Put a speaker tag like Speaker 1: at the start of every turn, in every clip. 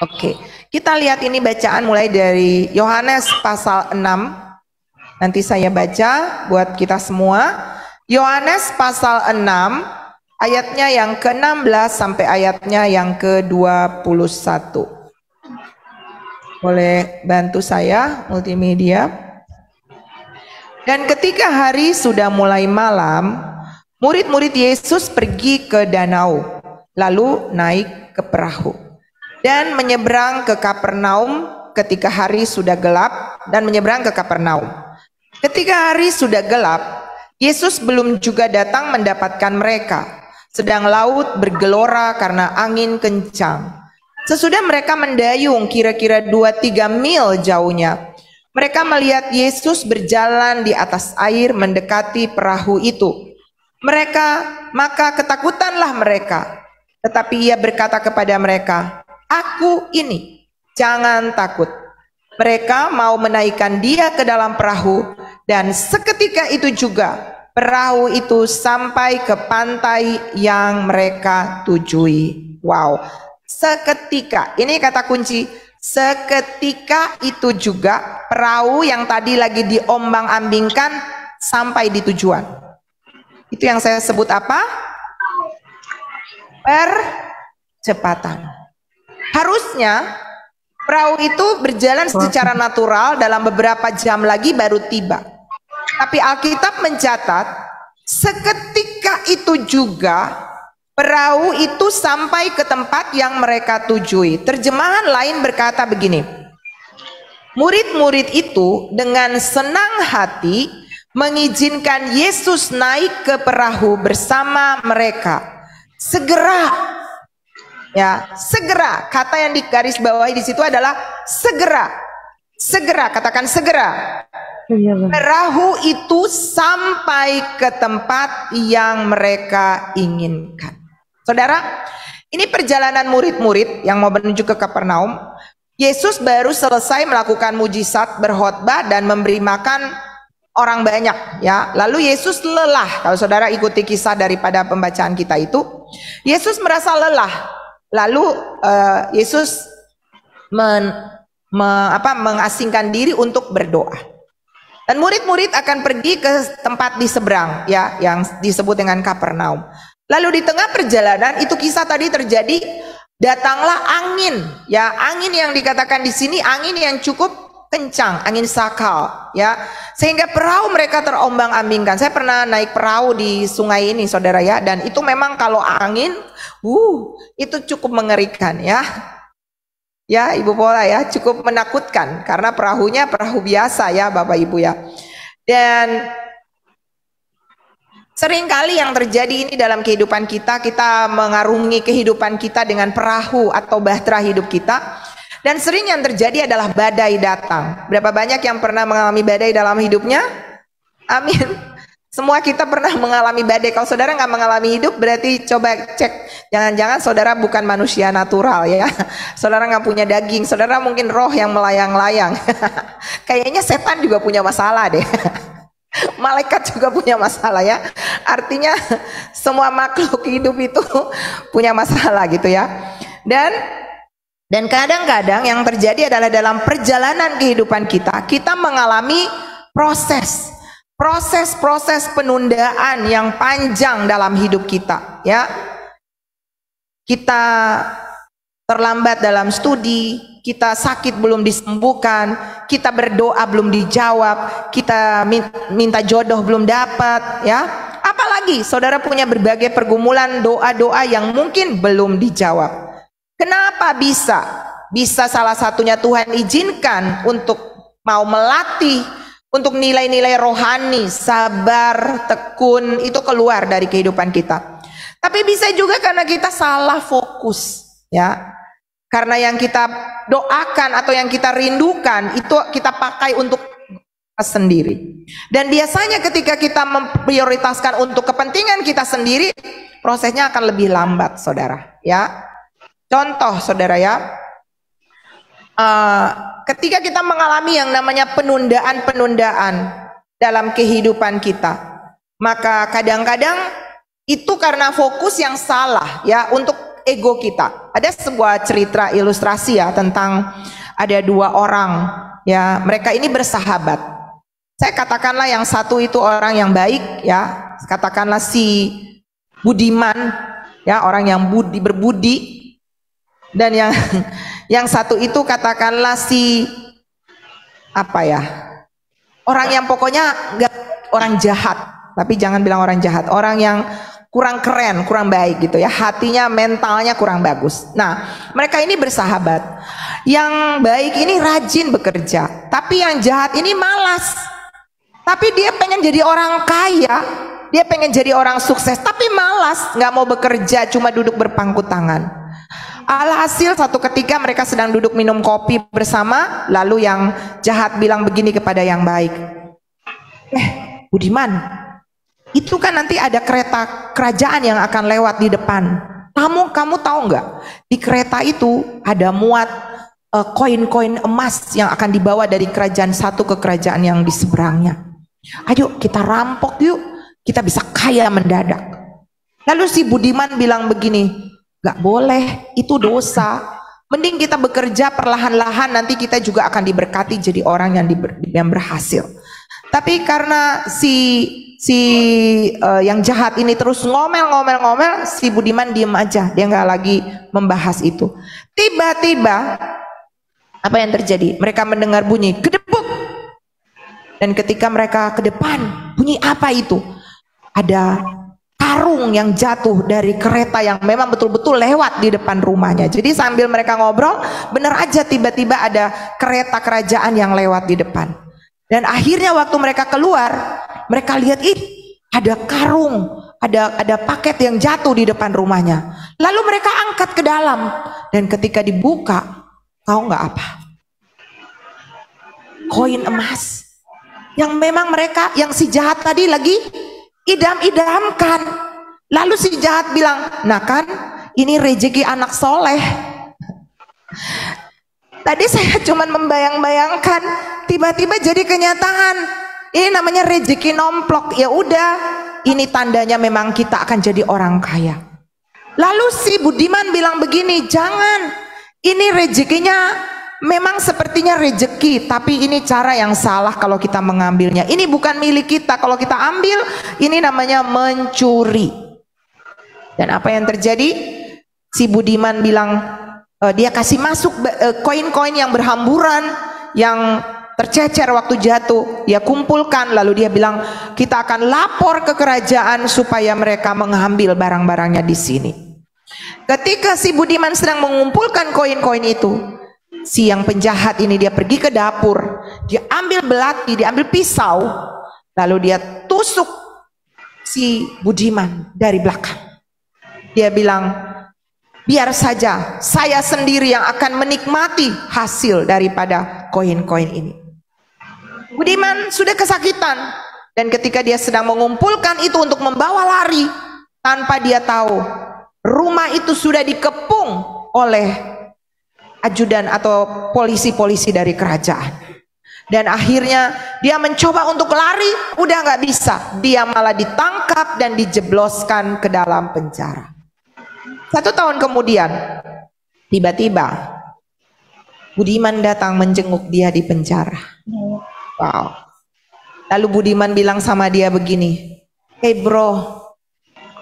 Speaker 1: Oke, kita lihat ini bacaan mulai dari Yohanes pasal 6. Nanti saya baca buat kita semua. Yohanes pasal 6 ayatnya yang ke-16 sampai ayatnya yang ke-21. Boleh bantu saya multimedia? Dan ketika hari sudah mulai malam, murid-murid Yesus pergi ke danau, lalu naik ke perahu dan menyeberang ke Kapernaum ketika hari sudah gelap dan menyeberang ke Kapernaum. Ketika hari sudah gelap, Yesus belum juga datang mendapatkan mereka, sedang laut bergelora karena angin kencang. Sesudah mereka mendayung kira-kira 2-3 mil jauhnya, mereka melihat Yesus berjalan di atas air mendekati perahu itu. Maka ketakutanlah mereka. Tetapi ia berkata kepada mereka, "Aku ini, jangan takut." Mereka mau menaikkan dia ke dalam perahu, dan seketika itu juga perahu itu sampai ke pantai yang mereka tujui. Wow, seketika, ini kata kunci, seketika itu juga perahu yang tadi lagi diombang-ambingkan sampai di tujuan. Itu yang saya sebut apa? Percepatan. Harusnya perahu itu berjalan secara natural, dalam beberapa jam lagi baru tiba. Tapi Alkitab mencatat seketika itu juga perahu itu sampai ke tempat yang mereka tujui. Terjemahan lain berkata begini, murid-murid itu dengan senang hati mengizinkan Yesus naik ke perahu bersama mereka. Segera, ya, segera. Kata yang digarisbawahi di situ adalah segera. Segera, katakan segera. Perahu itu sampai ke tempat yang mereka inginkan. Saudara, ini perjalanan murid-murid yang mau menuju ke Kapernaum. Yesus baru selesai melakukan mujizat, berkhotbah dan memberi makan orang banyak, ya. Lalu Yesus lelah. Kalau saudara ikuti kisah daripada pembacaan kita itu, Yesus merasa lelah. Lalu Yesus mengasingkan diri untuk berdoa. Dan murid-murid akan pergi ke tempat di seberang, ya, yang disebut dengan Kapernaum. Lalu di tengah perjalanan itu kisah tadi terjadi, datanglah angin, ya, angin yang dikatakan di sini angin yang cukup kencang, angin sakal, ya, sehingga perahu mereka terombang-ambingkan. Saya pernah naik perahu di sungai ini, saudara, ya, dan itu memang kalau angin, itu cukup mengerikan, ya. Ya, Ibu Pola, ya, cukup menakutkan karena perahunya perahu biasa, ya, Bapak Ibu, ya. Dan seringkali yang terjadi ini dalam kehidupan kita, kita mengarungi kehidupan kita dengan perahu atau bahtera hidup kita. Dan sering yang terjadi adalah badai datang. Berapa banyak yang pernah mengalami badai dalam hidupnya? Amin. Semua kita pernah mengalami badai. Kalau saudara nggak mengalami hidup, berarti coba cek. Jangan-jangan saudara bukan manusia natural, ya. Saudara nggak punya daging. Saudara mungkin roh yang melayang-layang. Kayaknya setan juga punya masalah deh. Malaikat juga punya masalah, ya. Artinya semua makhluk hidup itu punya masalah gitu, ya. Dan kadang-kadang yang terjadi adalah dalam perjalanan kehidupan kita mengalami proses penundaan yang panjang dalam hidup kita, ya. Kita terlambat dalam studi, kita sakit belum disembuhkan, kita berdoa belum dijawab, kita minta jodoh belum dapat, ya. Apalagi saudara punya berbagai pergumulan, doa-doa yang mungkin belum dijawab. Kenapa bisa? Bisa salah satunya Tuhan izinkan untuk mau melatih, untuk nilai-nilai rohani, sabar, tekun, itu keluar dari kehidupan kita. Tapi bisa juga karena kita salah fokus, ya. Karena yang kita doakan atau yang kita rindukan itu kita pakai untuk sendiri. Dan biasanya ketika kita memprioritaskan untuk kepentingan kita sendiri, prosesnya akan lebih lambat, saudara, ya. Contoh, saudara, ya, ketika kita mengalami yang namanya penundaan dalam kehidupan kita, maka kadang-kadang itu karena fokus yang salah, ya, untuk ego kita. Ada sebuah cerita ilustrasi ya tentang ada dua orang ya, mereka ini bersahabat. Saya katakanlah yang satu itu orang yang baik ya, katakanlah si budiman ya, orang yang berbudi, dan yang satu itu katakanlah si apa ya, orang yang pokoknya nggak, orang jahat, tapi jangan bilang orang jahat, orang yang kurang keren, kurang baik gitu ya, hatinya, mentalnya kurang bagus. Nah, mereka ini bersahabat. Yang baik ini rajin bekerja, tapi yang jahat ini malas. Tapi dia pengen jadi orang kaya, dia pengen jadi orang sukses, tapi malas, nggak mau bekerja, cuma duduk berpangku tangan. Alhasil satu ketika mereka sedang duduk minum kopi bersama, lalu yang jahat bilang begini kepada yang baik, Budiman, itu kan nanti ada kereta kerajaan yang akan lewat di depan. Kamu tahu nggak? Di kereta itu ada muat koin-koin emas yang akan dibawa dari kerajaan satu ke kerajaan yang di seberangnya. Ayo kita rampok yuk, kita bisa kaya mendadak. Lalu si Budiman bilang begini, nggak boleh, itu dosa. Mending kita bekerja perlahan-lahan, nanti kita juga akan diberkati jadi orang yang berhasil. Tapi karena yang jahat ini terus ngomel, si Budiman diem aja, dia nggak lagi membahas itu. Tiba-tiba apa yang terjadi? Mereka mendengar bunyi gedebuk, dan ketika mereka ke depan, bunyi apa itu? Ada karung yang jatuh dari kereta yang memang betul-betul lewat di depan rumahnya. Jadi sambil mereka ngobrol, bener aja tiba-tiba ada kereta kerajaan yang lewat di depan. Dan akhirnya waktu mereka keluar, mereka lihat ada karung, ada paket yang jatuh di depan rumahnya. Lalu mereka angkat ke dalam, dan ketika dibuka, tahu nggak apa? Koin emas yang memang mereka, yang si jahat tadi lagi idam-idamkan. Lalu si jahat bilang, nah kan ini rezeki anak soleh. Tadi saya cuma membayang-bayangkan, tiba-tiba jadi kenyataan. Ini namanya rezeki nomplok. Ya udah, ini tandanya memang kita akan jadi orang kaya. Lalu si Budiman bilang begini, jangan, ini rezekinya memang sepertinya rezeki, tapi ini cara yang salah kalau kita mengambilnya. Ini bukan milik kita, kalau kita ambil, ini namanya mencuri. Dan apa yang terjadi? Si Budiman bilang, dia kasih masuk koin-koin yang berhamburan, yang tercecer waktu jatuh, dia kumpulkan, lalu dia bilang, kita akan lapor ke kerajaan supaya mereka mengambil barang-barangnya di sini. Ketika si Budiman sedang mengumpulkan koin-koin itu, si yang penjahat ini dia pergi ke dapur, dia ambil belati, dia ambil pisau, lalu dia tusuk si Budiman dari belakang. Dia bilang, biar saja saya sendiri yang akan menikmati hasil daripada koin-koin ini. Budiman sudah kesakitan, dan ketika dia sedang mengumpulkan itu untuk membawa lari, tanpa dia tahu rumah itu sudah dikepung oleh ajudan atau polisi-polisi dari kerajaan. Dan akhirnya dia mencoba untuk lari, udah nggak bisa, dia malah ditangkap dan dijebloskan ke dalam penjara. 1 tahun kemudian, tiba-tiba Budiman datang menjenguk dia di penjara. Wow. Lalu Budiman bilang sama dia begini, hey bro,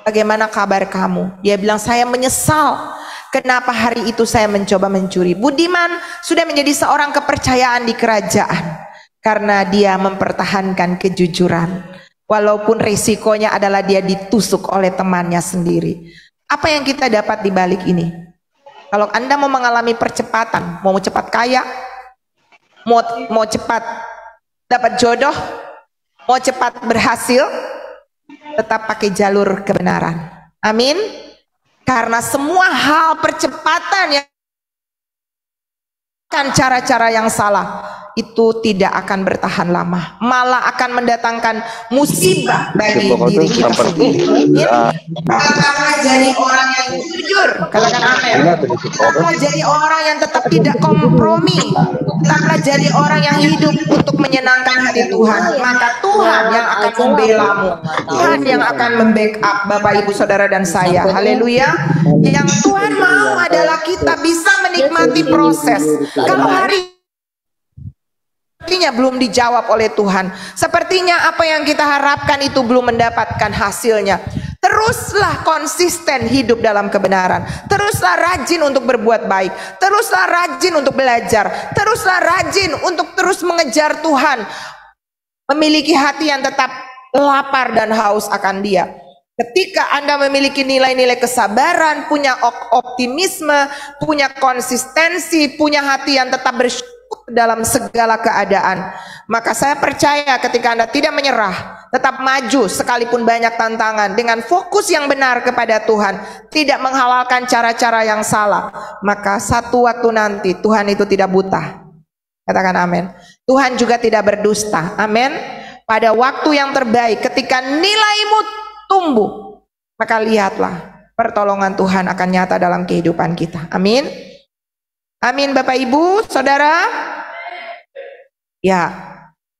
Speaker 1: bagaimana kabar kamu? Dia bilang, saya menyesal kenapa hari itu saya mencoba mencuri. Budiman sudah menjadi seorang kepercayaan di kerajaan karena dia mempertahankan kejujuran, walaupun risikonya adalah dia ditusuk oleh temannya sendiri. Apa yang kita dapat di balik ini? Kalau Anda mau mengalami percepatan, mau cepat kaya, mau cepat dapat jodoh, mau cepat berhasil, tetap pakai jalur kebenaran. Amin. Karena semua hal percepatan yang kan cara-cara yang salah, itu tidak akan bertahan lama, malah akan mendatangkan musibah bagi diri kita sendiri. Katakanlah jadi orang yang jujur, katakan amin. Katakanlah jadi orang yang tetap tidak kompromi, katakanlah jadi orang yang hidup untuk menyenangkan hati Tuhan. Maka Tuhan yang akan membelamu, Tuhan yang akan membackup Bapak Ibu Saudara dan saya. Haleluya. Yang Tuhan mau adalah kita bisa menikmati proses. Kalau hari sepertinya belum dijawab oleh Tuhan, sepertinya apa yang kita harapkan itu belum mendapatkan hasilnya, teruslah konsisten hidup dalam kebenaran, teruslah rajin untuk berbuat baik, teruslah rajin untuk belajar, teruslah rajin untuk terus mengejar Tuhan, memiliki hati yang tetap lapar dan haus akan Dia. Ketika Anda memiliki nilai-nilai kesabaran, punya optimisme, punya konsistensi, punya hati yang tetap bersyukur dalam segala keadaan, maka saya percaya ketika Anda tidak menyerah, tetap maju sekalipun banyak tantangan, dengan fokus yang benar kepada Tuhan, tidak menghalalkan cara-cara yang salah, maka satu waktu nanti Tuhan itu tidak buta. Katakan amin. Tuhan juga tidak berdusta. Amin. Pada waktu yang terbaik, ketika nilaimu tumbuh, maka lihatlah pertolongan Tuhan akan nyata dalam kehidupan kita. Amin. Amin Bapak Ibu Saudara. Ya,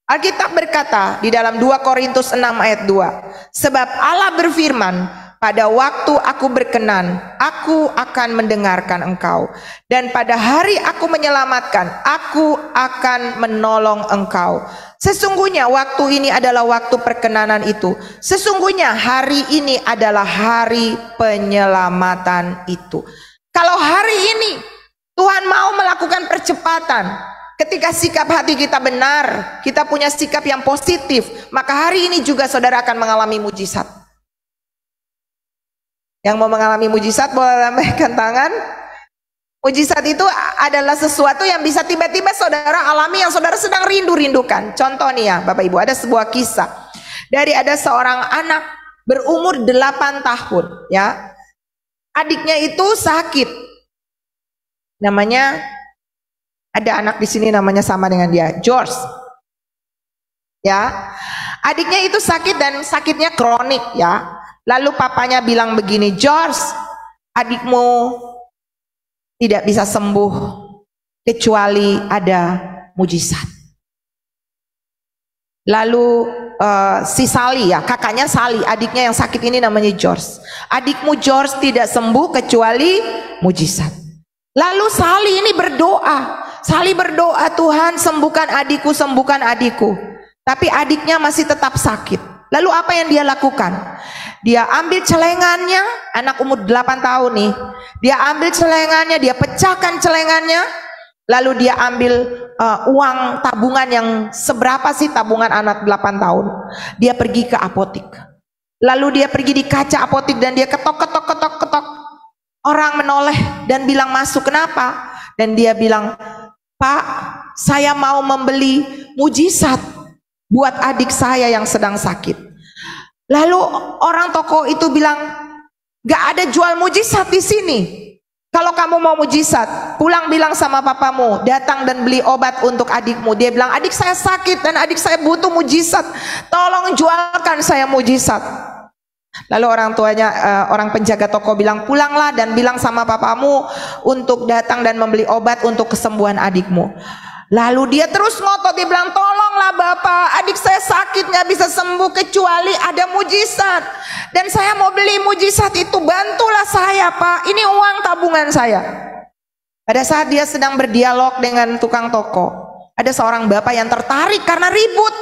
Speaker 1: Alkitab berkata di dalam 2 Korintus 6 ayat 2, sebab Allah berfirman, pada waktu aku berkenan, aku akan mendengarkan engkau, dan pada hari aku menyelamatkan, aku akan menolong engkau. Sesungguhnya waktu ini adalah waktu perkenanan itu. Sesungguhnya hari ini adalah hari penyelamatan itu. Kalau hari ini Tuhan mau melakukan percepatan, ketika sikap hati kita benar, kita punya sikap yang positif, maka hari ini juga saudara akan mengalami mujizat. Yang mau mengalami mujizat boleh lambaikan tangan. Mujizat itu adalah sesuatu yang bisa tiba-tiba saudara alami, yang saudara sedang rindu-rindukan. Contoh nih ya Bapak Ibu, ada sebuah kisah dari ada seorang anak berumur 8 tahun ya. Adiknya itu sakit. Namanya, ada anak di sini namanya sama dengan dia, George. Ya, adiknya itu sakit dan sakitnya kronik ya. Lalu papanya bilang begini, George, adikmu tidak bisa sembuh kecuali ada mujizat. Lalu si Sally ya, kakaknya Sally, adiknya yang sakit ini namanya George. Adikmu George tidak sembuh kecuali mujizat. Lalu Sally ini berdoa. Sally berdoa, Tuhan sembuhkan adikku, sembuhkan adikku. Tapi adiknya masih tetap sakit. Lalu apa yang dia lakukan? Dia ambil celengannya, anak umur 8 tahun nih. Dia ambil celengannya, dia pecahkan celengannya. Lalu dia ambil uang tabungan yang seberapa sih tabungan anak 8 tahun. Dia pergi ke apotik. Lalu dia pergi di kaca apotik dan dia ketok. Orang menoleh dan bilang masuk, kenapa? Dan dia bilang, Pak, saya mau membeli mujizat buat adik saya yang sedang sakit. Lalu orang toko itu bilang, gak ada jual mujizat di sini. Kalau kamu mau mujizat, pulang bilang sama papamu, datang dan beli obat untuk adikmu. Dia bilang, adik saya sakit dan adik saya butuh mujizat, tolong jualkan saya mujizat. Lalu orang tuanya, orang penjaga toko bilang, pulanglah dan bilang sama papamu untuk datang dan membeli obat untuk kesembuhan adikmu. Lalu dia terus ngotot, dia bilang, tolonglah Bapak, adik saya sakit nggak bisa sembuh kecuali ada mujizat. Dan saya mau beli mujizat itu, bantulah saya Pak, ini uang tabungan saya. Pada saat dia sedang berdialog dengan tukang toko, ada seorang bapak yang tertarik karena ribut.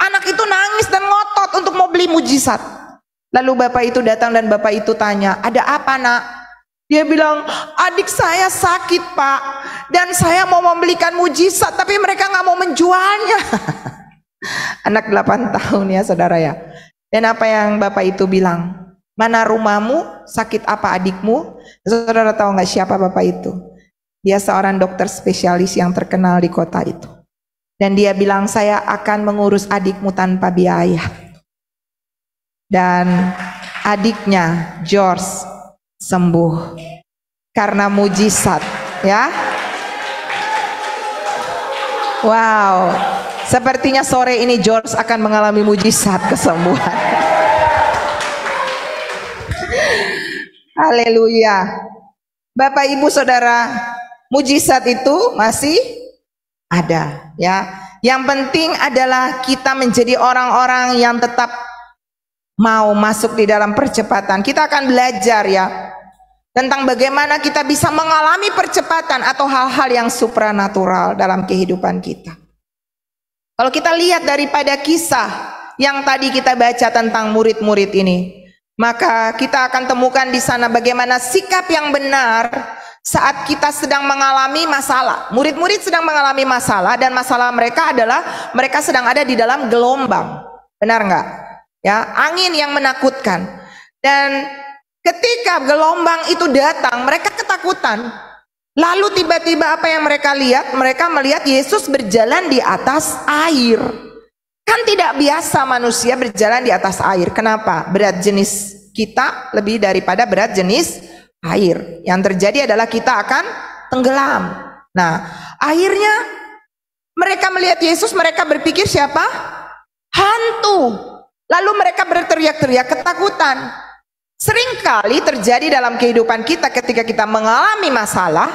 Speaker 1: Anak itu nangis dan ngotot untuk mau beli mujizat. Lalu bapak itu datang dan bapak itu tanya, ada apa nak? Dia bilang, adik saya sakit Pak, dan saya mau membelikan mujizat, tapi mereka nggak mau menjualnya. Anak 8 tahun ya saudara ya. Dan apa yang bapak itu bilang? Mana rumahmu? Sakit apa adikmu? Saudara tahu nggak siapa bapak itu? Dia seorang dokter spesialis yang terkenal di kota itu. Dan dia bilang, saya akan mengurus adikmu tanpa biaya. Dan adiknya George sembuh karena mujizat ya. Wow, sepertinya sore ini George akan mengalami mujizat kesembuhan. Haleluya. Bapak Ibu Saudara, mujizat itu masih ada ya. Yang penting adalah kita menjadi orang-orang yang tetap mau masuk di dalam percepatan. Kita akan belajar ya tentang bagaimana kita bisa mengalami percepatan atau hal-hal yang supranatural dalam kehidupan kita. Kalau kita lihat daripada kisah yang tadi kita baca tentang murid-murid ini, maka kita akan temukan di sana bagaimana sikap yang benar saat kita sedang mengalami masalah. Murid-murid sedang mengalami masalah dan masalah mereka adalah mereka sedang ada di dalam gelombang. Benar nggak? Ya, angin yang menakutkan. Dan ketika gelombang itu datang, mereka ketakutan. Lalu tiba-tiba apa yang mereka lihat? Mereka melihat Yesus berjalan di atas air. Kan tidak biasa manusia berjalan di atas air. Kenapa? Berat jenis kita lebih daripada berat jenis air. Yang terjadi adalah kita akan tenggelam. Nah, akhirnya mereka melihat Yesus, mereka berpikir siapa? Hantu. Lalu mereka berteriak-teriak ketakutan. Seringkali terjadi dalam kehidupan kita ketika kita mengalami masalah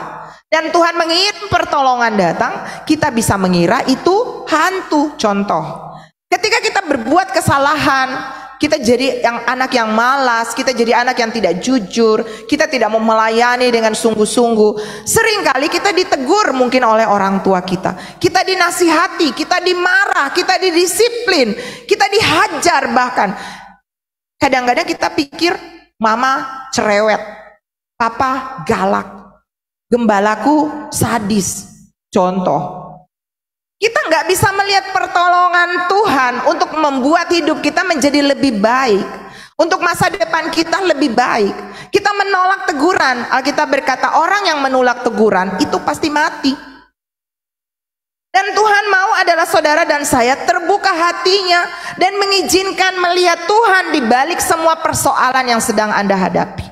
Speaker 1: dan Tuhan mengirim pertolongan datang, kita bisa mengira itu hantu. Contoh, ketika kita berbuat kesalahan, kita jadi anak yang malas, kita jadi anak yang tidak jujur, kita tidak mau melayani dengan sungguh-sungguh. Seringkali kita ditegur mungkin oleh orang tua kita, kita dinasihati, kita dimarah, kita didisiplin, kita dihajar bahkan. Kadang-kadang kita pikir mama cerewet, papa galak, gembalaku sadis. Contoh, kita nggak bisa melihat pertolongan Tuhan untuk membuat hidup kita menjadi lebih baik, untuk masa depan kita lebih baik. Kita menolak teguran. Alkitab berkata orang yang menolak teguran itu pasti mati. Dan Tuhan mau adalah saudara dan saya terbuka hatinya dan mengizinkan melihat Tuhan di balik semua persoalan yang sedang Anda hadapi.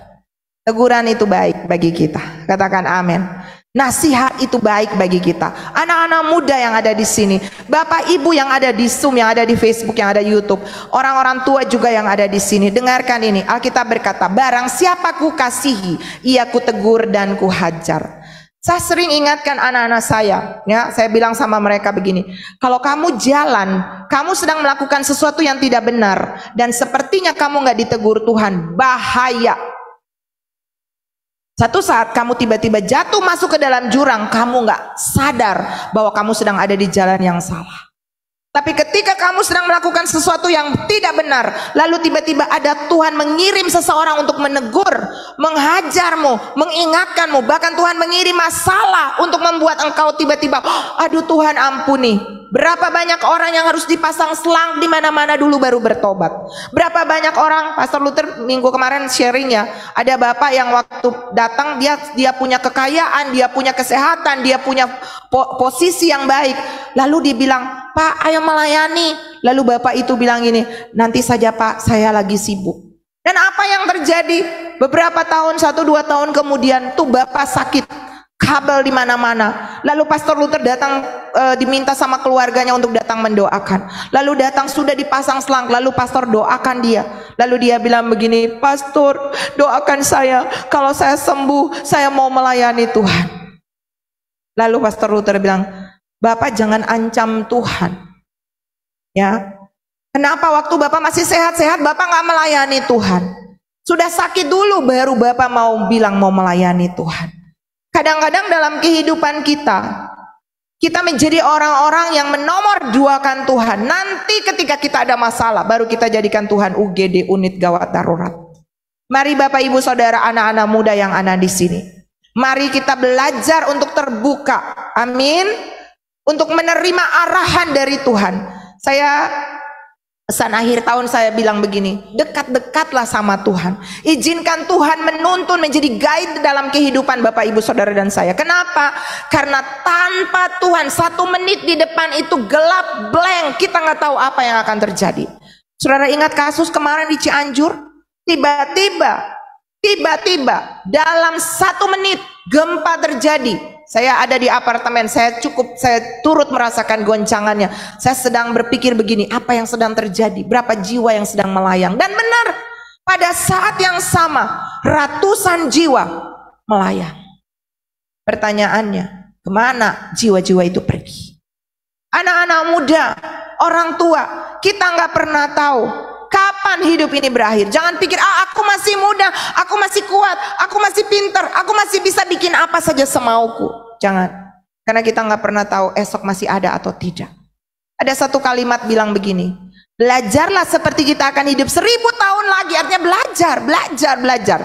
Speaker 1: Teguran itu baik bagi kita. Katakan amin. Nasihat itu baik bagi kita. Anak-anak muda yang ada di sini, Bapak Ibu yang ada di Zoom, yang ada di Facebook, yang ada di YouTube, orang-orang tua juga yang ada di sini, dengarkan ini. Alkitab berkata, barang siapa ku kasihi, ia ku tegur dan ku hajar. Saya sering ingatkan anak-anak saya, ya, saya bilang sama mereka begini, kalau kamu jalan, kamu sedang melakukan sesuatu yang tidak benar, dan sepertinya kamu nggak ditegur Tuhan, bahaya. Satu saat kamu tiba-tiba jatuh masuk ke dalam jurang, kamu nggak sadar bahwa kamu sedang ada di jalan yang salah. Tapi ketika kamu sedang melakukan sesuatu yang tidak benar, lalu tiba-tiba ada Tuhan mengirim seseorang untuk menegur, menghajarmu, mengingatkanmu, bahkan Tuhan mengirim masalah untuk membuat engkau tiba-tiba, aduh Tuhan ampuni. Berapa banyak orang yang harus dipasang selang di mana-mana dulu baru bertobat. Berapa banyak orang, Pastor Luther minggu kemarin sharingnya, ada bapak yang waktu datang dia punya kekayaan, dia punya kesehatan, dia punya posisi yang baik. Lalu dibilang, Pak ayo melayani. Lalu bapak itu bilang gini, nanti saja Pak, saya lagi sibuk. Dan apa yang terjadi? Beberapa tahun, 1-2 tahun kemudian tuh bapak sakit, kabel di mana-mana. Lalu Pastor Luther datang, diminta sama keluarganya untuk datang mendoakan. Lalu datang sudah dipasang selang, lalu pastor doakan dia. Lalu dia bilang begini, Pastor doakan saya, kalau saya sembuh saya mau melayani Tuhan. Lalu Pastor Luther bilang, Bapak jangan ancam Tuhan, ya. Kenapa waktu Bapak masih sehat-sehat Bapak nggak melayani Tuhan? Sudah sakit dulu baru Bapak mau bilang mau melayani Tuhan. Kadang-kadang dalam kehidupan kita menjadi orang-orang yang menomorduakan Tuhan. Nanti ketika kita ada masalah, baru kita jadikan Tuhan UGD, unit gawat darurat. Mari Bapak Ibu Saudara, anak-anak muda yang ada di sini, mari kita belajar untuk terbuka, amin, untuk menerima arahan dari Tuhan. Saya pesan akhir tahun saya bilang begini, dekat-dekatlah sama Tuhan. Izinkan Tuhan menuntun, menjadi guide dalam kehidupan Bapak Ibu Saudara dan saya. Kenapa? Karena tanpa Tuhan 1 menit di depan itu gelap, blank, kita nggak tahu apa yang akan terjadi. Saudara ingat kasus kemarin di Cianjur? Tiba-tiba dalam 1 menit gempa terjadi. Saya ada di apartemen, saya turut merasakan goncangannya. Saya sedang berpikir begini, apa yang sedang terjadi? Berapa jiwa yang sedang melayang? Dan benar, pada saat yang sama, ratusan jiwa melayang. Pertanyaannya, kemana jiwa-jiwa itu pergi? Anak-anak muda, orang tua, kita nggak pernah tahu kapan hidup ini berakhir. Jangan pikir, aku masih muda, aku masih kuat, aku masih pintar, aku masih bisa bikin apa saja semauku. Jangan, karena kita nggak pernah tahu esok masih ada atau tidak. Ada satu kalimat bilang begini, belajarlah seperti kita akan hidup 1000 tahun lagi. Artinya belajar.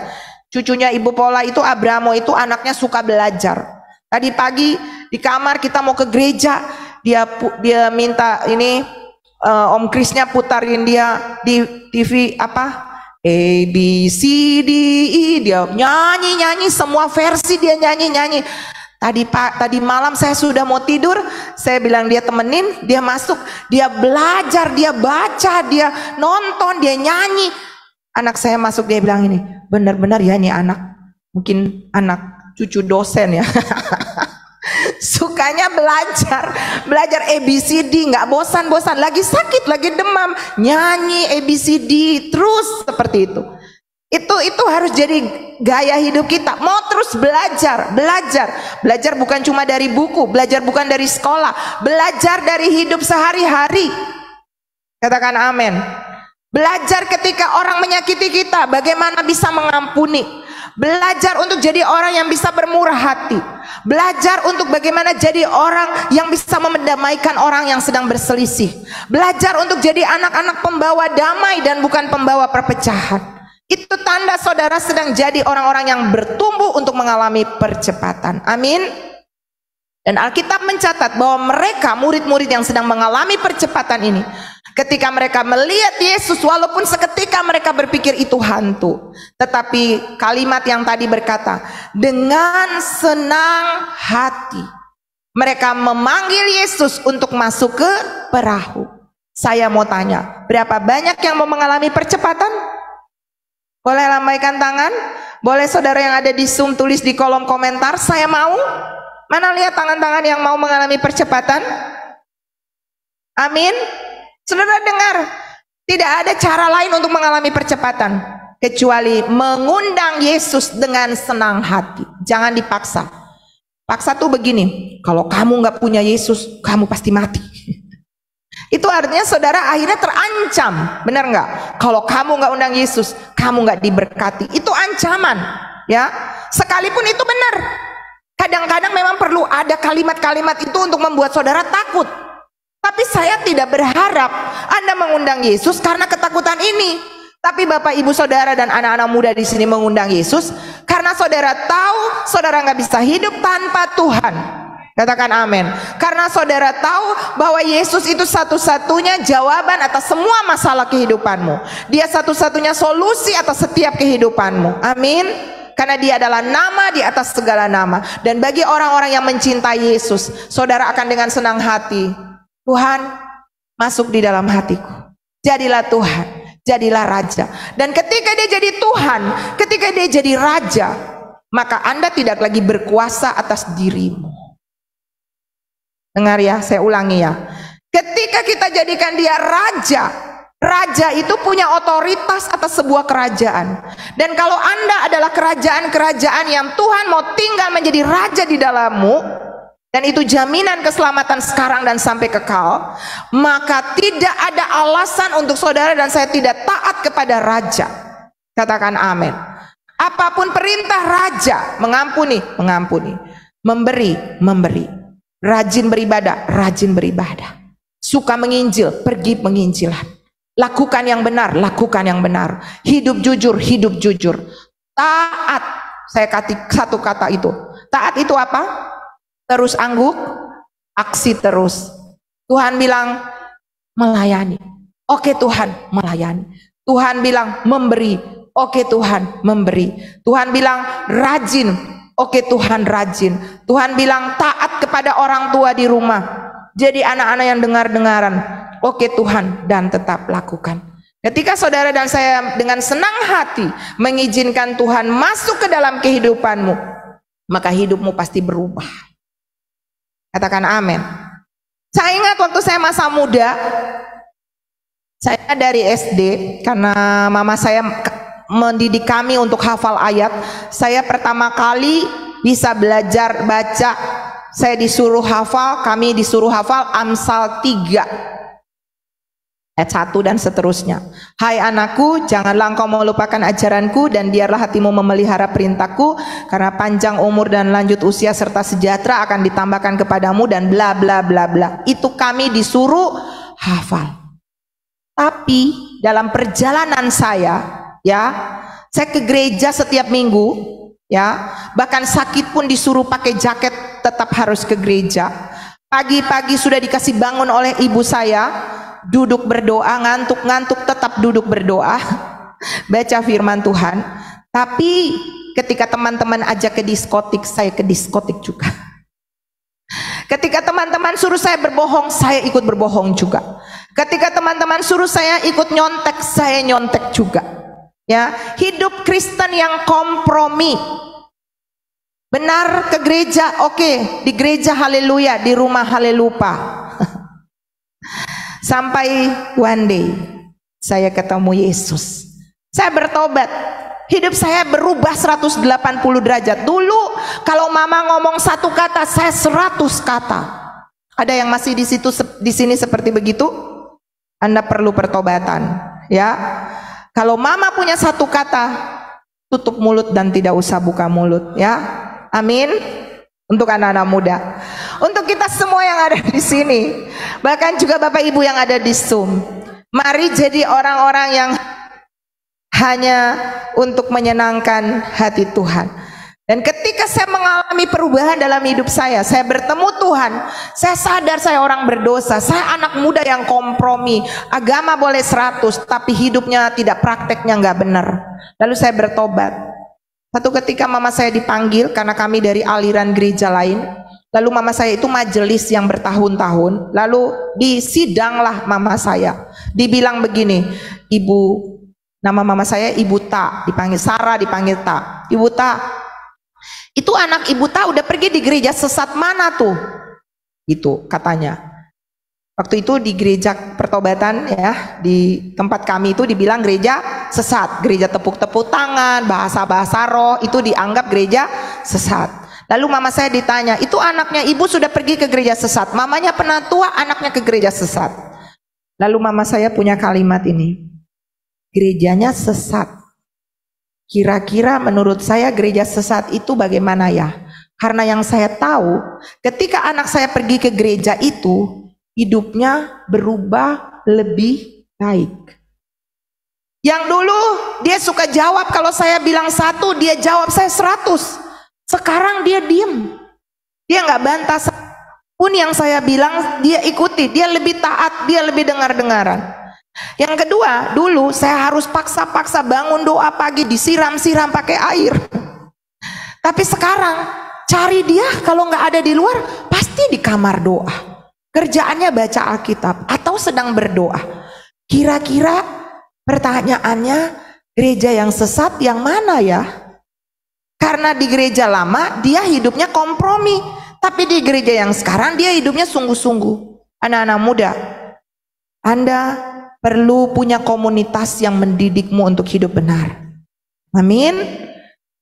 Speaker 1: Cucunya Ibu Pola itu, Abramo itu, anaknya suka belajar. Tadi pagi di kamar kita mau ke gereja, dia minta ini Om Krisnya putarin dia di TV apa A B C D E, dia nyanyi semua versi, dia nyanyi. Tadi malam saya sudah mau tidur, saya bilang dia temenin, dia masuk, dia belajar, dia baca, dia nonton, dia nyanyi. Anak saya masuk, dia bilang ini, benar-benar ya ini anak, mungkin anak cucu dosen ya. Sukanya belajar ABCD, nggak bosan-bosan, lagi sakit, lagi demam, nyanyi ABCD terus seperti itu. Itu harus jadi gaya hidup kita. Mau terus belajar bukan cuma dari buku, belajar bukan dari sekolah, belajar dari hidup sehari-hari. Katakan amin. Belajar ketika orang menyakiti kita, bagaimana bisa mengampuni. Belajar untuk jadi orang yang bisa bermurah hati. Belajar untuk bagaimana jadi orang yang bisa mendamaikan orang yang sedang berselisih. Belajar untuk jadi anak-anak pembawa damai dan bukan pembawa perpecahan. Itu tanda saudara sedang jadi orang-orang yang bertumbuh untuk mengalami percepatan. Amin. Dan Alkitab mencatat bahwa mereka, murid-murid yang sedang mengalami percepatan ini, ketika mereka melihat Yesus, walaupun seketika mereka berpikir itu hantu, tetapi kalimat yang tadi berkata, dengan senang hati mereka memanggil Yesus untuk masuk ke perahu. Saya mau tanya, berapa banyak yang mau mengalami percepatan? Boleh lambaikan tangan? Boleh saudara yang ada di Zoom tulis di kolom komentar, saya mau. Mana lihat tangan-tangan yang mau mengalami percepatan? Amin. Saudara dengar, tidak ada cara lain untuk mengalami percepatan kecuali mengundang Yesus dengan senang hati. Jangan dipaksa. Paksa tuh begini, kalau kamu nggak punya Yesus, kamu pasti mati. Itu artinya saudara akhirnya terancam, benar nggak? Kalau kamu nggak undang Yesus, kamu nggak diberkati. Itu ancaman, ya. Sekalipun itu benar. Kadang-kadang memang perlu ada kalimat-kalimat itu untuk membuat saudara takut. Tapi saya tidak berharap Anda mengundang Yesus karena ketakutan ini. Tapi Bapak, Ibu, Saudara dan anak-anak muda di sini mengundang Yesus karena saudara tahu saudara nggak bisa hidup tanpa Tuhan. Katakan amin. Karena saudara tahu bahwa Yesus itu satu-satunya jawaban atas semua masalah kehidupanmu. Dia satu-satunya solusi atas setiap kehidupanmu. Amin. Karena dia adalah nama di atas segala nama. Dan bagi orang-orang yang mencintai Yesus, saudara akan dengan senang hati, Tuhan, masuk di dalam hatiku. Jadilah Tuhan, jadilah Raja. Dan ketika dia jadi Tuhan, ketika dia jadi Raja, maka Anda tidak lagi berkuasa atas dirimu. Dengar ya, saya ulangi ya. Ketika kita jadikan dia Raja, Raja itu punya otoritas atas sebuah kerajaan. Dan kalau Anda adalah kerajaan-kerajaan yang Tuhan mau tinggal menjadi Raja di dalammu, dan itu jaminan keselamatan sekarang dan sampai kekal, maka tidak ada alasan untuk saudara dan saya tidak taat kepada Raja. Katakan amin. Apapun perintah Raja, mengampuni, mengampuni, memberi, memberi, rajin beribadah, rajin beribadah, suka menginjil, pergi penginjilan. Lakukan yang benar, lakukan yang benar. Hidup jujur, hidup jujur. Taat, saya kasih satu kata itu. Taat itu apa? Terus angguk, aksi terus. Tuhan bilang melayani. Oke Tuhan, melayani. Tuhan bilang memberi. Oke Tuhan, memberi. Tuhan bilang rajin. Oke Tuhan, rajin. Tuhan bilang taat kepada orang tua di rumah. Jadi anak-anak yang dengar-dengaran. Oke Tuhan, dan tetap lakukan. Ketika saudara dan saya dengan senang hati mengizinkan Tuhan masuk ke dalam kehidupanmu, maka hidupmu pasti berubah. Katakan amin. Saya ingat waktu saya masa muda, saya dari SD, karena mama saya mendidik kami untuk hafal ayat. Saya pertama kali bisa belajar baca, saya disuruh hafal, kami disuruh hafal Amsal 3 ayat 1 dan seterusnya. Hai anakku, janganlah engkau melupakan ajaranku, dan biarlah hatimu memelihara perintahku, karena panjang umur dan lanjut usia serta sejahtera akan ditambahkan kepadamu, dan bla bla bla bla. Itu kami disuruh hafal. Tapi dalam perjalanan saya, ya, saya ke gereja setiap minggu, ya, bahkan sakit pun disuruh pakai jaket, tetap harus ke gereja. Pagi-pagi sudah dikasih bangun oleh ibu saya, duduk berdoa, ngantuk-ngantuk tetap duduk berdoa, baca firman Tuhan. Tapi ketika teman-teman ajak ke diskotik, saya ke diskotik juga. Ketika teman-teman suruh saya berbohong, saya ikut berbohong juga. Ketika teman-teman suruh saya ikut nyontek, saya nyontek juga. Ya, hidup Kristen yang kompromi. Benar ke gereja, oke, di gereja haleluya, di rumah halelupa. Sampai one day saya ketemu Yesus. Saya bertobat. Hidup saya berubah 180 derajat. Dulu kalau mama ngomong satu kata, saya 100 kata. Ada yang masih di sini seperti begitu? Anda perlu pertobatan, ya. Kalau mama punya satu kata, tutup mulut dan tidak usah buka mulut, ya. Amin. Untuk anak-anak muda, untuk kita semua yang ada di sini, bahkan juga Bapak Ibu yang ada di Zoom, mari jadi orang-orang yang hanya untuk menyenangkan hati Tuhan. Dan ketika saya mengalami perubahan dalam hidup saya bertemu Tuhan, saya sadar saya orang berdosa, saya anak muda yang kompromi, agama boleh 100, tapi hidupnya tidak, prakteknya nggak benar. Lalu saya bertobat. Satu ketika mama saya dipanggil, karena kami dari aliran gereja lain. Lalu mama saya itu majelis yang bertahun-tahun. Lalu disidanglah mama saya. Dibilang begini, ibu, nama mama saya Ibu Ta, dipanggil Sarah, dipanggil Ta. Ibu Ta, itu anak Ibu Ta udah pergi di gereja sesat mana tuh? Gitu katanya. Waktu itu di gereja pertobatan, ya, di tempat kami itu dibilang gereja sesat, gereja tepuk-tepuk tangan, bahasa-bahasa roh, itu dianggap gereja sesat. Lalu mama saya ditanya, itu anaknya ibu sudah pergi ke gereja sesat, mamanya penatua, anaknya ke gereja sesat. Lalu mama saya punya kalimat ini, gerejanya sesat. Kira-kira menurut saya gereja sesat itu bagaimana ya? Karena yang saya tahu, ketika anak saya pergi ke gereja itu, hidupnya berubah lebih baik. Yang dulu dia suka jawab, kalau saya bilang 1, dia jawab saya 100. Sekarang dia diem, dia nggak bantah pun yang saya bilang, dia ikuti, dia lebih taat, dia lebih dengar-dengaran. Yang kedua, dulu saya harus paksa-paksa bangun doa pagi, disiram-siram pakai air. Tapi sekarang cari dia, kalau nggak ada di luar, pasti di kamar doa. Kerjaannya baca Alkitab atau sedang berdoa. Kira-kira pertanyaannya, gereja yang sesat yang mana ya? Karena di gereja lama dia hidupnya kompromi, tapi di gereja yang sekarang dia hidupnya sungguh-sungguh. Anak-anak muda, Anda perlu punya komunitas yang mendidikmu untuk hidup benar. Amin.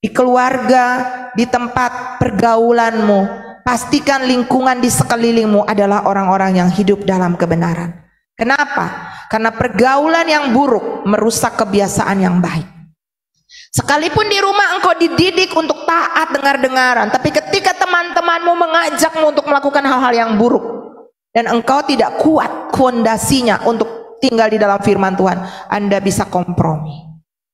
Speaker 1: Di keluarga, di tempat pergaulanmu, pastikan lingkungan di sekelilingmu adalah orang-orang yang hidup dalam kebenaran. Kenapa? Karena pergaulan yang buruk merusak kebiasaan yang baik. Sekalipun di rumah engkau dididik untuk taat dengar-dengaran, tapi ketika teman-temanmu mengajakmu untuk melakukan hal-hal yang buruk dan engkau tidak kuat fondasinya untuk tinggal di dalam firman Tuhan, Anda bisa kompromi.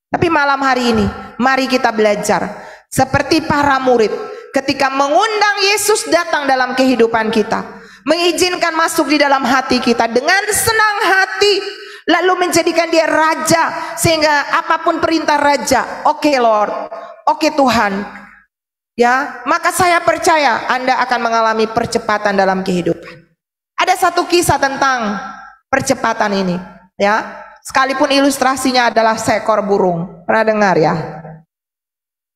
Speaker 1: Tapi malam hari ini, mari kita belajar seperti para murid ketika mengundang Yesus datang dalam kehidupan kita, mengizinkan masuk di dalam hati kita dengan senang hati, lalu menjadikan dia raja, sehingga apapun perintah raja, oke Lord, oke Tuhan, ya, maka saya percaya Anda akan mengalami percepatan dalam kehidupan. Ada satu kisah tentang percepatan ini, ya, sekalipun ilustrasinya adalah seekor burung. Pernah dengar ya?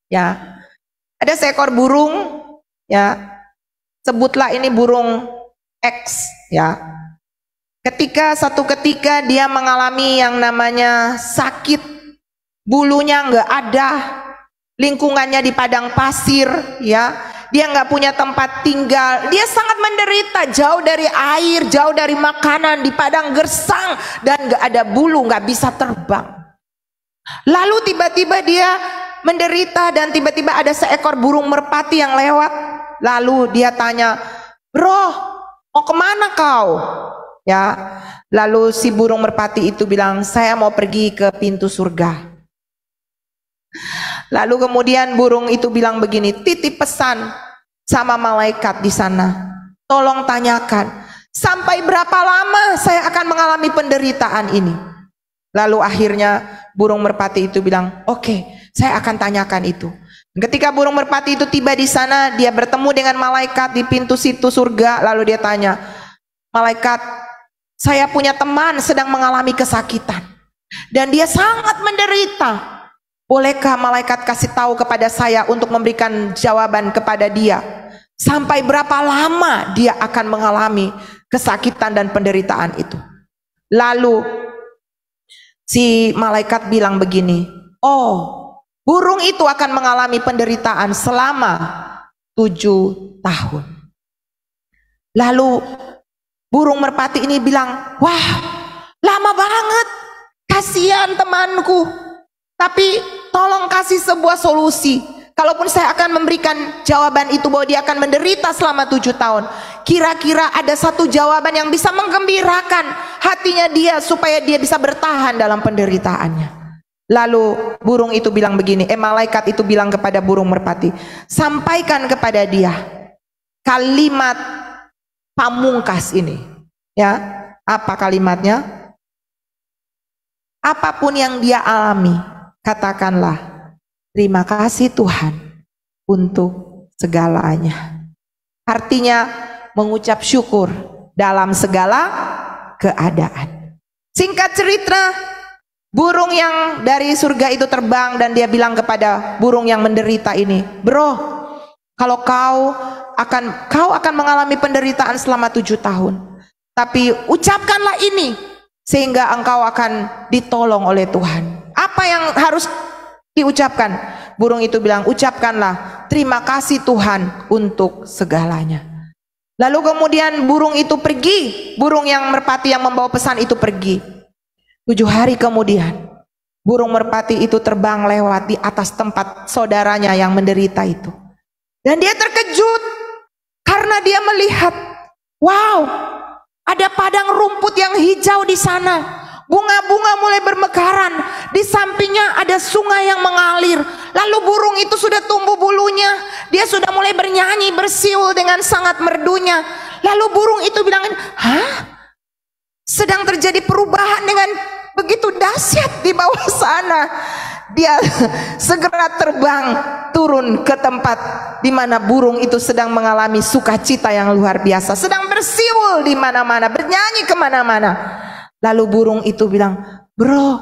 Speaker 1: Ya, ada seekor burung, ya, sebutlah ini burung X ya. Suatu ketika dia mengalami yang namanya sakit, bulunya nggak ada, lingkungannya di padang pasir ya, dia nggak punya tempat tinggal, dia sangat menderita, jauh dari air, jauh dari makanan, di padang gersang, dan nggak ada bulu, nggak bisa terbang. Lalu tiba-tiba dia menderita, dan tiba-tiba ada seekor burung merpati yang lewat. Lalu dia tanya, "Bro, mau kemana kau?" Ya, lalu si burung merpati itu bilang, "Saya mau pergi ke pintu surga." Lalu kemudian burung itu bilang begini, "Titip pesan sama malaikat di sana, tolong tanyakan, sampai berapa lama saya akan mengalami penderitaan ini?" Lalu akhirnya burung merpati itu bilang, "Oke, saya akan tanyakan itu." Ketika burung merpati itu tiba di sana, dia bertemu dengan malaikat di pintu situ surga. Lalu dia tanya, "Malaikat, saya punya teman sedang mengalami kesakitan dan dia sangat menderita. Bolehkah malaikat kasih tahu kepada saya untuk memberikan jawaban kepada dia? Sampai berapa lama dia akan mengalami kesakitan dan penderitaan itu?" Lalu si malaikat bilang begini, "Oh, burung itu akan mengalami penderitaan selama 7 tahun. Lalu burung merpati ini bilang, "Wah, lama banget, kasihan temanku. Tapi tolong kasih sebuah solusi. Kalaupun saya akan memberikan jawaban itu bahwa dia akan menderita selama 7 tahun, kira-kira ada satu jawaban yang bisa menggembirakan hatinya dia supaya dia bisa bertahan dalam penderitaannya." Lalu burung itu bilang begini, malaikat itu bilang kepada burung merpati, "Sampaikan kepada dia kalimat pamungkas ini." Ya, apa kalimatnya? "Apapun yang dia alami, katakanlah, 'Terima kasih Tuhan untuk segalanya.'" Artinya mengucap syukur dalam segala keadaan. Singkat cerita, burung yang dari surga itu terbang dan dia bilang kepada burung yang menderita ini, "Bro, kalau kau akan mengalami penderitaan selama 7 tahun. Tapi ucapkanlah ini sehingga engkau akan ditolong oleh Tuhan." Apa yang harus diucapkan? Burung itu bilang, "Ucapkanlah, 'Terima kasih Tuhan untuk segalanya.'" Lalu kemudian burung itu pergi, burung yang merpati yang membawa pesan itu pergi. 7 hari kemudian, burung merpati itu terbang lewat di atas tempat saudaranya yang menderita itu. Dan dia terkejut karena dia melihat, wow, ada padang rumput yang hijau di sana. Bunga-bunga mulai bermekaran. Di sampingnya ada sungai yang mengalir. Lalu burung itu sudah tumbuh bulunya. Dia sudah mulai bernyanyi, bersiul dengan sangat merdunya. Lalu burung itu bilang, "Hah? Sedang terjadi perubahan dengan begitu dahsyat di bawah sana." Dia segera terbang turun ke tempat di mana burung itu sedang mengalami sukacita yang luar biasa, sedang bersiul di mana-mana, bernyanyi kemana-mana. Lalu burung itu bilang, "Bro,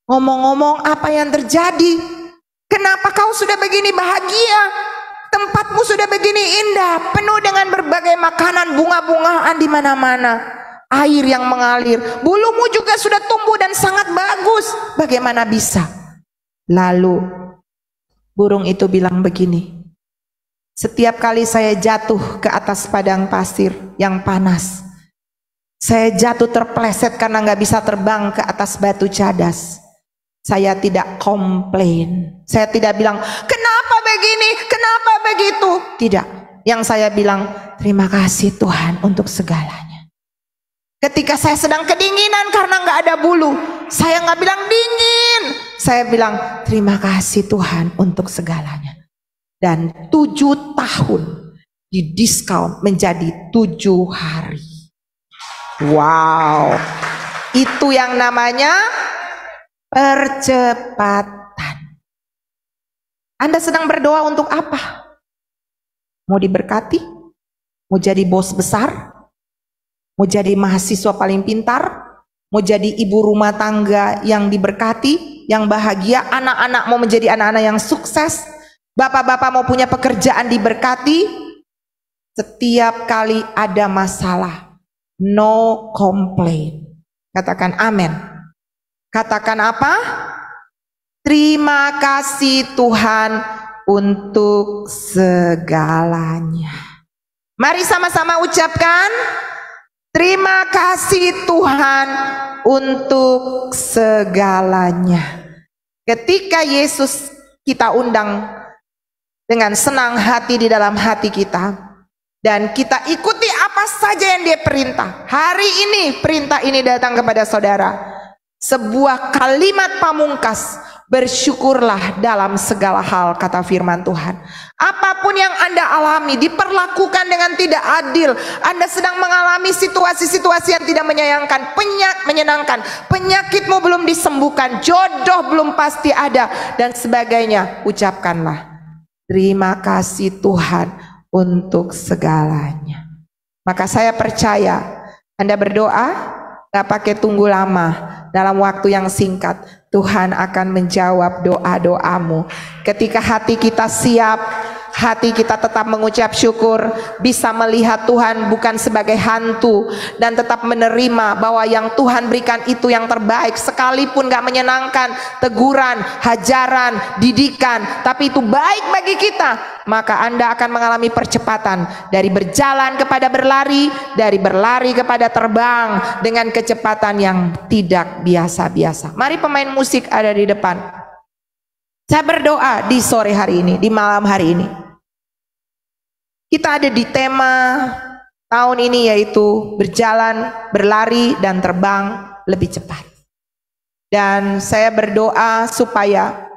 Speaker 1: ngomong-ngomong, apa yang terjadi? Kenapa kau sudah begini bahagia? Tempatmu sudah begini indah, penuh dengan berbagai makanan, bunga-bungaan di mana-mana, air yang mengalir, bulumu juga sudah tumbuh dan sangat bagus. Bagaimana bisa?" Lalu burung itu bilang begini, "Setiap kali saya jatuh ke atas padang pasir yang panas, saya jatuh terpeleset karena nggak bisa terbang ke atas batu cadas. Saya tidak komplain, saya tidak bilang, 'Kenapa begini, kenapa begitu?' Tidak, yang saya bilang, 'Terima kasih Tuhan untuk segalanya.' Ketika saya sedang kedinginan karena nggak ada bulu, saya nggak bilang dingin, saya bilang, 'Terima kasih Tuhan untuk segalanya.' Dan 7 tahun didiskon menjadi 7 hari. Wow, itu yang namanya percepatan. Anda sedang berdoa untuk apa? Mau diberkati? Mau jadi bos besar? Mau jadi mahasiswa paling pintar? Mau jadi ibu rumah tangga yang diberkati, yang bahagia? Anak-anak mau menjadi anak-anak yang sukses? Bapak-bapak mau punya pekerjaan diberkati? Setiap kali ada masalah, no complain. Katakan amin. Katakan apa? Terima kasih Tuhan untuk segalanya. Mari sama-sama ucapkan, terima kasih Tuhan untuk segalanya. Ketika Yesus kita undang dengan senang hati di dalam hati kita, dan kita ikuti apa saja yang dia perintah. Hari ini perintah ini datang kepada saudara. Sebuah kalimat pamungkas, bersyukurlah dalam segala hal, kata firman Tuhan. Apapun yang Anda alami diperlakukan dengan tidak adil, Anda sedang mengalami situasi-situasi yang tidak menyenangkan, penyakitmu belum disembuhkan, jodoh belum pasti ada, dan sebagainya, ucapkanlah, terima kasih Tuhan untuk segalanya. Maka saya percaya Anda berdoa, gak pakai tunggu lama, dalam waktu yang singkat Tuhan akan menjawab doa-doamu. Ketika hati kita siap, hati kita tetap mengucap syukur, bisa melihat Tuhan bukan sebagai hantu, dan tetap menerima bahwa yang Tuhan berikan itu yang terbaik, sekalipun gak menyenangkan, teguran, hajaran, didikan, tapi itu baik bagi kita, maka Anda akan mengalami percepatan dari berjalan kepada berlari, dari berlari kepada terbang dengan kecepatan yang tidak biasa-biasa. Mari pemain musik ada di depan. Saya berdoa di sore hari ini, di malam hari ini. Kita ada di tema tahun ini, yaitu berjalan, berlari, dan terbang lebih cepat. Dan saya berdoa supaya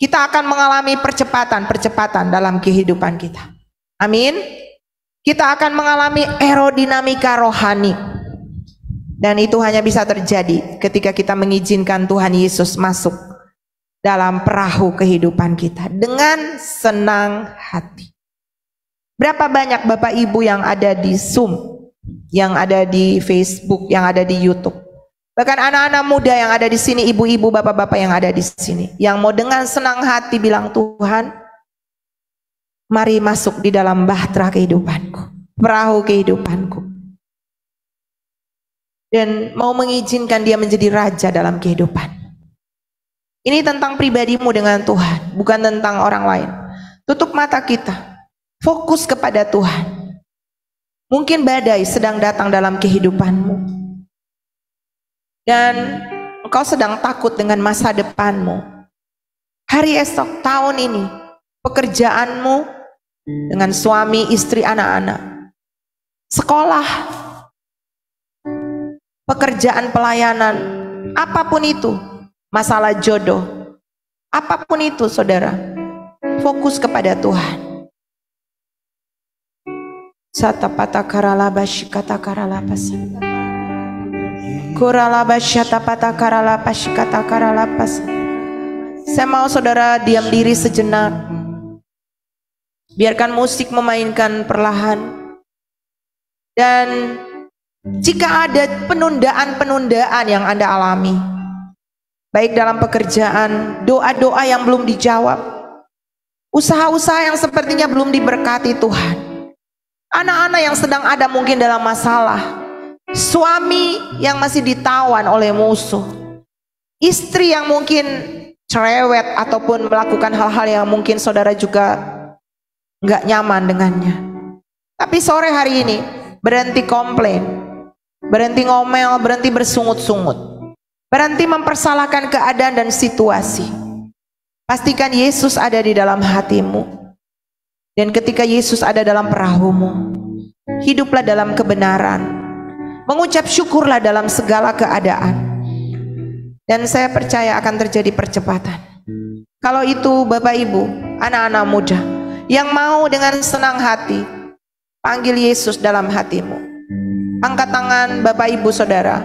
Speaker 1: kita akan mengalami percepatan dalam kehidupan kita. Amin. Kita akan mengalami aerodinamika rohani. Dan itu hanya bisa terjadi ketika kita mengizinkan Tuhan Yesus masuk dalam perahu kehidupan kita dengan senang hati. Berapa banyak Bapak Ibu yang ada di Zoom, yang ada di Facebook, yang ada di YouTube, bahkan anak-anak muda yang ada di sini, ibu-ibu, bapak-bapak yang ada di sini, yang mau dengan senang hati bilang, Tuhan, mari masuk di dalam bahtera kehidupanku, perahu kehidupanku, dan mau mengizinkan dia menjadi raja dalam kehidupan. Ini tentang pribadimu dengan Tuhan, bukan tentang orang lain. Tutup mata kita, fokus kepada Tuhan. Mungkin badai sedang datang dalam kehidupanmu, dan engkau sedang takut dengan masa depanmu. Hari esok, tahun ini, pekerjaanmu dengan suami, istri, anak-anak, sekolah, pekerjaan pelayanan, apapun itu, masalah jodoh, apapun itu saudara, fokus kepada Tuhan. Satapata karalabashi kata karalapas, kuralabasyata pata karalapashi kata karalapas. Saya mau saudara diam diri sejenak, biarkan musik memainkan perlahan. Dan jika ada penundaan-penundaan yang Anda alami, baik dalam pekerjaan, doa-doa yang belum dijawab, usaha-usaha yang sepertinya belum diberkati Tuhan, anak-anak yang sedang ada mungkin dalam masalah, suami yang masih ditawan oleh musuh, istri yang mungkin cerewet ataupun melakukan hal-hal yang mungkin saudara juga nggak nyaman dengannya. Tapi sore hari ini, berhenti komplain, berhenti ngomel, berhenti bersungut-sungut, berhenti mempersalahkan keadaan dan situasi. Pastikan Yesus ada di dalam hatimu. Dan ketika Yesus ada dalam perahumu, hiduplah dalam kebenaran, mengucap syukurlah dalam segala keadaan. Dan saya percaya akan terjadi percepatan. Kalau itu Bapak Ibu, anak-anak muda yang mau dengan senang hati, panggil Yesus dalam hatimu. Angkat tangan Bapak Ibu saudara,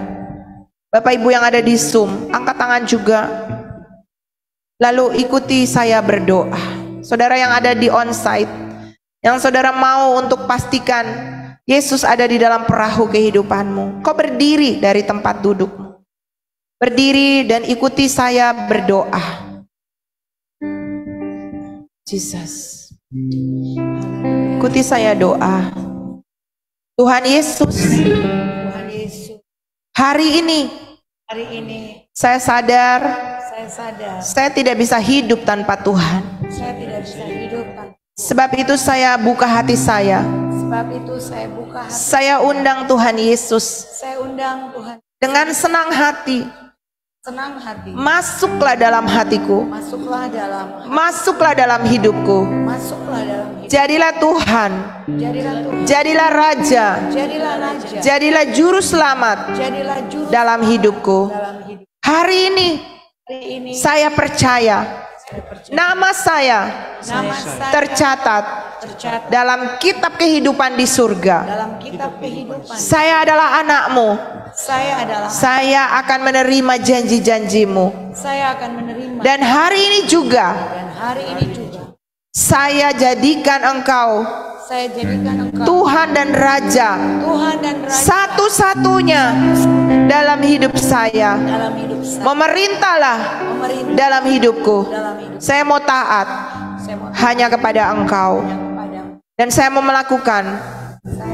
Speaker 1: Bapak Ibu yang ada di Zoom, angkat tangan juga. Lalu ikuti saya berdoa. Saudara yang ada di onsite, yang saudara mau untuk pastikan Yesus ada di dalam perahu kehidupanmu, kau berdiri dari tempat dudukmu, berdiri dan ikuti saya berdoa. Jesus, ikuti saya doa. Tuhan Yesus, hari ini saya sadar saya tidak bisa hidup tanpa Tuhan. Sebab itu saya buka hati saya. Saya undang Tuhan Yesus. Dengan senang hati. Masuklah dalam hatiku. Masuklah dalam hidupku. Jadilah Tuhan. Jadilah Raja. Jadilah Juru Selamat dalam hidupku. Hari ini saya percaya nama saya tercatat dalam kitab kehidupan di surga. Saya adalah anakmu. Saya akan menerima janji-janjimu. Dan hari ini juga saya jadikan engkau Tuhan dan Raja satu-satunya dalam hidup saya. Memerintahlah dalam hidupku. Saya mau taat hanya kepada engkau. Dan saya mau melakukan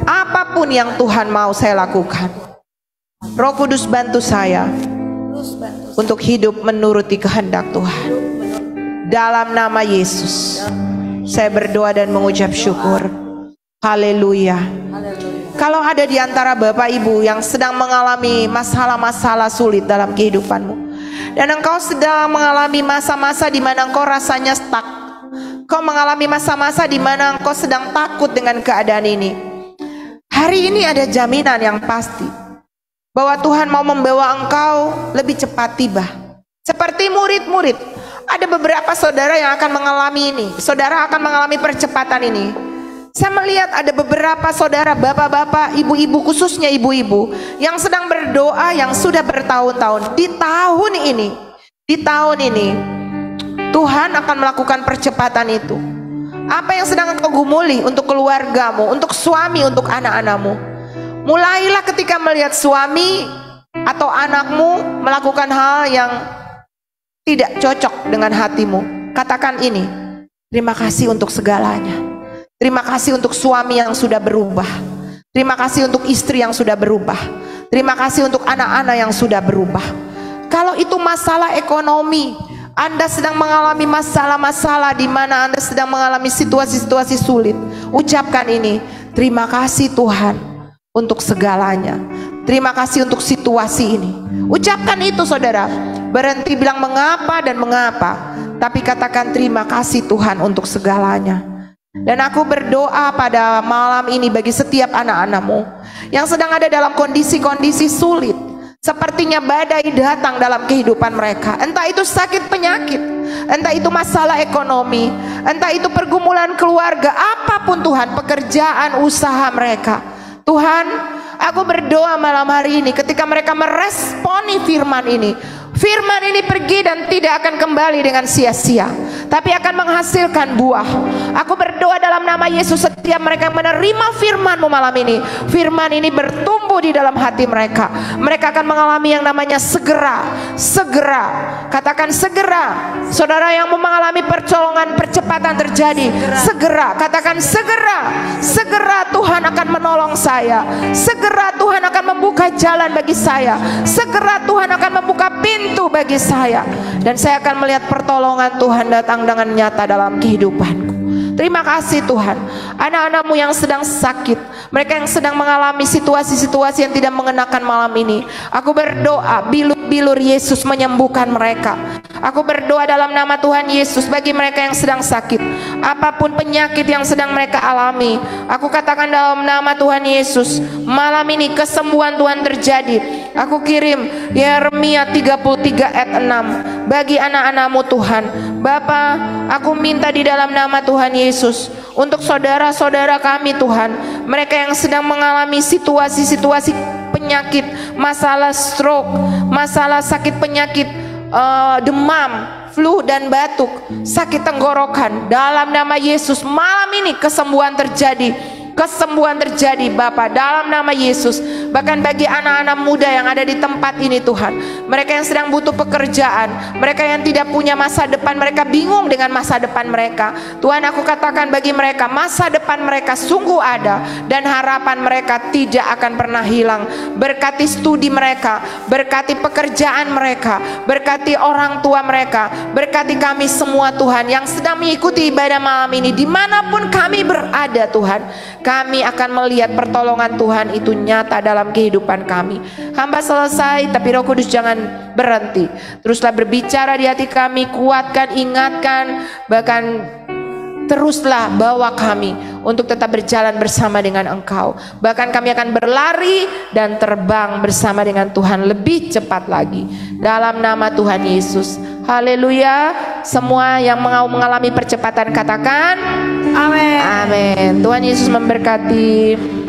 Speaker 1: apapun yang Tuhan mau saya lakukan. Roh Kudus bantu saya untuk hidup menuruti kehendak Tuhan. Dalam nama Yesus saya berdoa dan mengucap syukur. Haleluya. Kalau ada di antara Bapak Ibu yang sedang mengalami masalah-masalah sulit dalam kehidupanmu, dan engkau sedang mengalami masa-masa di mana engkau rasanya stuck, kau mengalami masa-masa di mana engkau sedang takut dengan keadaan ini, hari ini ada jaminan yang pasti bahwa Tuhan mau membawa engkau lebih cepat tiba. Seperti murid-murid, ada beberapa saudara yang akan mengalami ini. Saudara akan mengalami percepatan ini. Saya melihat ada beberapa saudara, bapak-bapak, ibu-ibu, khususnya ibu-ibu yang sedang berdoa yang sudah bertahun-tahun. Di tahun ini Tuhan akan melakukan percepatan itu. Apa yang sedang engkau gumuli untuk keluargamu, untuk suami, untuk anak-anakmu, mulailah ketika melihat suami atau anakmu melakukan hal yang tidak cocok dengan hatimu, katakan ini: terima kasih untuk segalanya. Terima kasih untuk suami yang sudah berubah. Terima kasih untuk istri yang sudah berubah. Terima kasih untuk anak-anak yang sudah berubah. Kalau itu masalah ekonomi, Anda sedang mengalami masalah-masalah di mana Anda sedang mengalami situasi-situasi sulit, ucapkan ini: terima kasih Tuhan untuk segalanya. Terima kasih untuk situasi ini. Ucapkan itu, saudara. Berhenti bilang mengapa dan mengapa, tapi katakan terima kasih Tuhan untuk segalanya. Dan aku berdoa pada malam ini bagi setiap anak-anakmu yang sedang ada dalam kondisi-kondisi sulit. Sepertinya badai datang dalam kehidupan mereka. Entah itu sakit penyakit, entah itu masalah ekonomi, entah itu pergumulan keluarga, apapun Tuhan, pekerjaan, usaha mereka. Tuhan, aku berdoa malam hari ini ketika mereka meresponi firman ini. Firman ini pergi dan tidak akan kembali dengan sia-sia, tapi akan menghasilkan buah. Aku berdoa dalam nama Yesus, setiap mereka menerima firman-Mu malam ini, firman ini bertumbuh di dalam hati mereka. Mereka akan mengalami yang namanya segera. Katakan segera. Saudara yang mau mengalami percolongan, percepatan terjadi, segera. Katakan segera. Segera Tuhan akan menolong saya. Segera Tuhan akan membuka jalan bagi saya. Segera Tuhan akan membuka pintu bagi saya, dan saya akan melihat pertolongan Tuhan datang dengan nyata dalam kehidupanku. Terima kasih Tuhan. Anak-anakmu yang sedang sakit, mereka yang sedang mengalami situasi-situasi yang tidak mengenakan malam ini, aku berdoa bilur Yesus menyembuhkan mereka. Aku berdoa dalam nama Tuhan Yesus bagi mereka yang sedang sakit, apapun penyakit yang sedang mereka alami, aku katakan dalam nama Tuhan Yesus, malam ini kesembuhan Tuhan terjadi. Aku kirim Yeremia 33 ayat 6 bagi anak-anakmu Tuhan. Bapa, aku minta di dalam nama Tuhan Yesus untuk saudara-saudara kami Tuhan, mereka yang sedang mengalami situasi-situasi penyakit, masalah stroke, masalah sakit penyakit, demam, flu dan batuk, sakit tenggorokan, dalam nama Yesus malam ini kesembuhan terjadi. Kesembuhan terjadi Bapa, dalam nama Yesus. Bahkan bagi anak-anak muda yang ada di tempat ini Tuhan, mereka yang sedang butuh pekerjaan, mereka yang tidak punya masa depan, mereka bingung dengan masa depan mereka. Tuhan, aku katakan bagi mereka, masa depan mereka sungguh ada dan harapan mereka tidak akan pernah hilang. Berkati studi mereka, berkati pekerjaan mereka, berkati orang tua mereka, berkati kami semua Tuhan yang sedang mengikuti ibadah malam ini. Dimanapun kami berada Tuhan, kami akan melihat pertolongan Tuhan itu nyata dalam kehidupan kami. Hamba selesai, tapi Roh Kudus jangan berhenti. Teruslah berbicara di hati kami, kuatkan, ingatkan, bahkan teruslah bawa kami untuk tetap berjalan bersama dengan Engkau. Bahkan kami akan berlari dan terbang bersama dengan Tuhan lebih cepat lagi. Dalam nama Tuhan Yesus. Haleluya. Semua yang mau mengalami percepatan katakan amin. Amin. Tuhan Yesus memberkati.